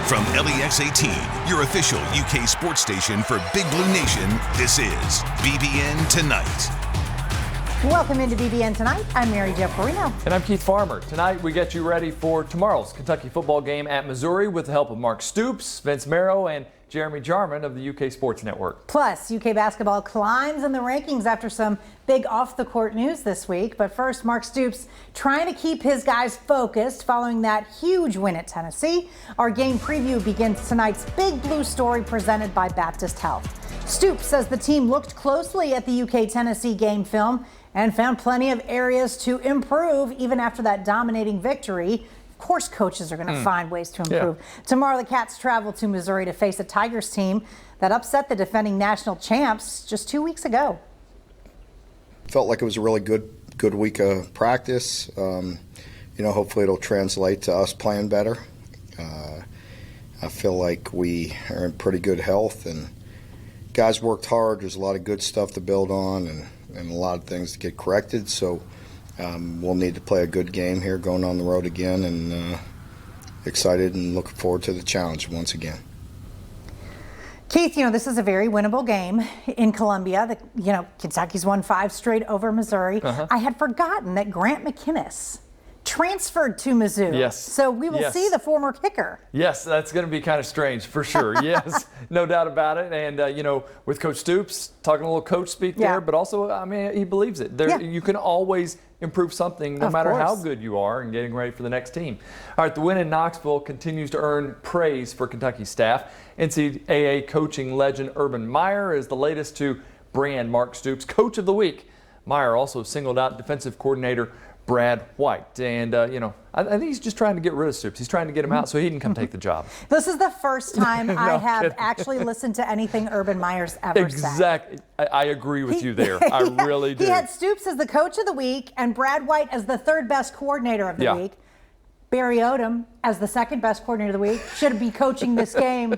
From LEX 18, your official UK sports station for Big Blue Nation, this is BBN Tonight. Welcome into BBN Tonight. I'm Mary Jo Perino. And I'm Keith Farmer. Tonight we get you ready for tomorrow's Kentucky football game at Missouri with the help of Mark Stoops, Vince Marrow, and Jeremy Jarman of the UK Sports Network. Plus, UK basketball climbs in the rankings after some big off-the-court news this week. But first, Mark Stoops trying to keep his guys focused following that huge win at Tennessee. Our game preview begins tonight's Big Blue story presented by Baptist Health. Stoops says the team looked closely at the UK-Tennessee game film and found plenty of areas to improve even after that dominating victory. Of course, coaches are going to find ways to improve. Yeah. Tomorrow, the Cats travel to Missouri to face a Tigers team that upset the defending national champs just 2 weeks ago. Felt like it was a really good week of practice. Hopefully it'll translate to us playing better. I feel like we are in pretty good health, and guys worked hard. There's a lot of good stuff to build on and a lot of things to get corrected. So we'll need to play a good game here going on the road again, and excited and looking forward to the challenge once again. Keith, this is a very winnable game in Columbia. Kentucky's won 5 straight over Missouri. I had forgotten that Grant McInnes transferred to Mizzou. Yes. So we will see the former kicker. Yes, that's going to be kind of strange for sure. Yes, no doubt about it. And, with Coach Stoops, talking a little coach speak there, but also, he believes it. You can always improve something no matter how good you are and getting ready for the next team. All right, the win in Knoxville continues to earn praise for Kentucky staff. NCAA coaching legend Urban Meyer is the latest to brand Mark Stoops Coach of the Week. Meyer also singled out defensive coordinator Brad White. And, I think he's just trying to get rid of Stoops. He's trying to get him out so he can come take the job. This is the first time I have actually listened to anything Urban Meyer's ever said. Exactly. I agree with you there. I really do. He had Stoops as the coach of the week and Brad White as the third best coordinator of the week. Barry Odom as the second best coordinator of the week. Should be coaching this game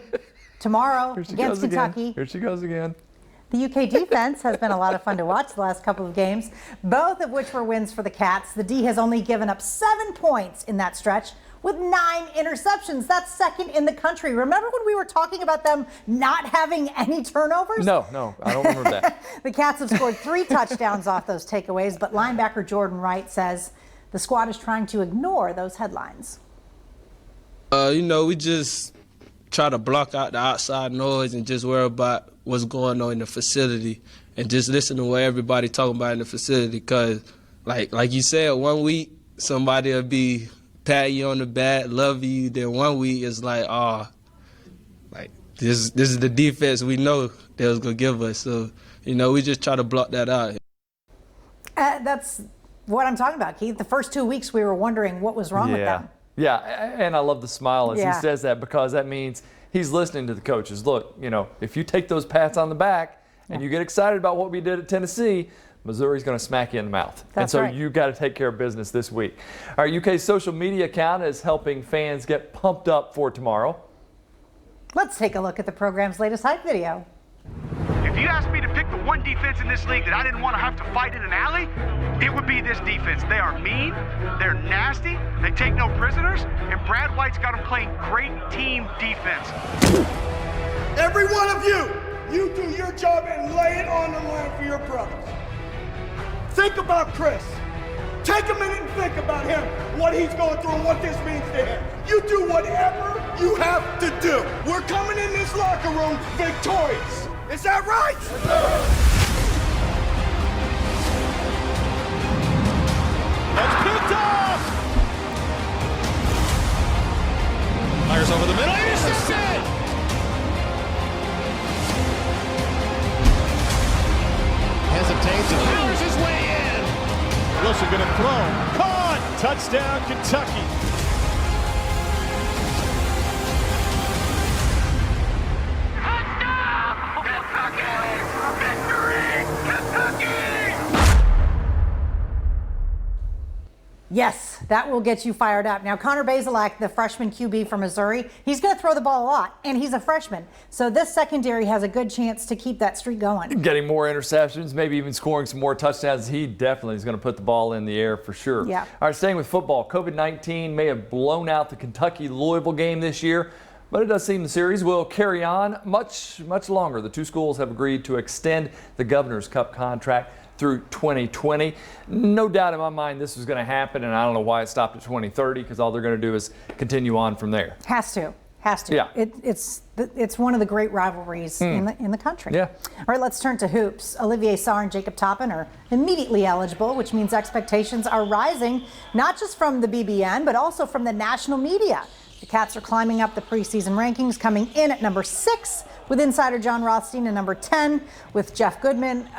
tomorrow against Kentucky. Here she goes again. The UK defense has been a lot of fun to watch the last couple of games, both of which were wins for the Cats. The D has only given up 7 points in that stretch with 9 interceptions. That's second in the country. Remember when we were talking about them not having any turnovers? No, I don't remember that. The Cats have scored 3 touchdowns off those takeaways, but linebacker Jordan Wright says the squad is trying to ignore those headlines. We just try to block out the outside noise and just worry about what's going on in the facility and just listen to what everybody talking about in the facility. Because, like you said, 1 week somebody will be patting you on the back, love you. Then 1 week is this is the defense we know they was going to give us. So, we just try to block that out. That's what I'm talking about, Keith. The first 2 weeks we were wondering what was wrong with them. Yeah, and I love the smile as he says that, because that means he's listening to the coaches. Look, if you take those pats on the back and you get excited about what we did at Tennessee, Missouri's going to smack you in the mouth. And so you got to take care of business this week. Our UK's social media account is helping fans get pumped up for tomorrow. Let's take a look at the program's latest hype video. If you asked me to pick the one defense in this league that I didn't want to have to fight in an alley, it would be this defense. They are mean, they're nasty, they take no prisoners, and Brad White's got them playing great team defense. Every one of you do your job and lay it on the line for your brothers. Think about Chris. Take a minute and think about him, what he's going through and what this means to him. You do whatever you have to do. We're coming in this locker room victorious. Is that right? That's picked off! Fires over the middle, intercepted! Hesitates and powers his way in! Wilson gonna throw. Caught! Touchdown, Kentucky! Yes, that will get you fired up. Now, Connor Bazelak, the freshman QB from Missouri, he's going to throw the ball a lot, and he's a freshman. So this secondary has a good chance to keep that streak going. Getting more interceptions, maybe even scoring some more touchdowns. He definitely is going to put the ball in the air for sure. Yeah. All right, staying with football, COVID-19 may have blown out the Kentucky-Louisville game this year, But it does seem the series will carry on much longer. The two schools have agreed to extend the Governor's Cup contract through 2020. No doubt in my mind this was going to happen, and I don't know why it stopped at 2030, because all they're going to do is continue on from there. Has to. Yeah. It's one of the great rivalries in the country. Yeah. All right, let's turn to hoops. Olivier Sarr and Jacob Toppin are immediately eligible, which means expectations are rising, not just from the BBN, but also from the national media. The Cats are climbing up the preseason rankings, coming in at number 6 with insider John Rothstein, and number 10 with Jeff Goodman.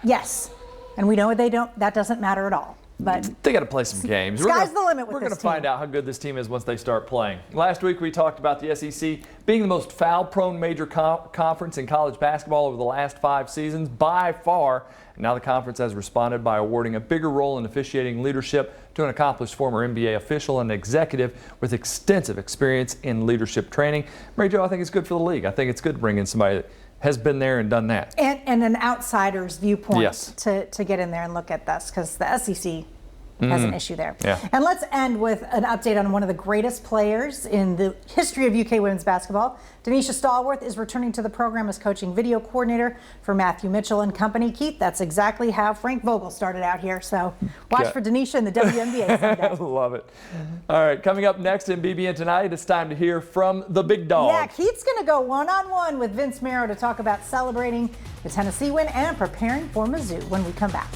Yes, and we know that doesn't matter at all. But they got to play some games. Sky's the limit with this team. We're going to find out how good this team is once they start playing. Last week we talked about the SEC being the most foul-prone major conference in college basketball over the last 5 seasons by far. And now the conference has responded by awarding a bigger role in officiating leadership to an accomplished former NBA official and executive with extensive experience in leadership training. Mary Jo, I think it's good for the league. I think it's good to bring in somebody that has been there and done that. And an outsider's viewpoint yes. to get in there and look at this, because the SEC has an issue there. Yeah. And let's end with an update on one of the greatest players in the history of UK women's basketball. Denisha Stallworth is returning to the program as coaching video coordinator for Matthew Mitchell and company. Keith, that's exactly how Frank Vogel started out here. So watch for Denisha in the WNBA someday. Love it. All right, coming up next in BBN Tonight, it's time to hear from the big dog. Yeah, Keith's going to go one-on-one with Vince Marrow to talk about celebrating the Tennessee win and preparing for Mizzou when we come back.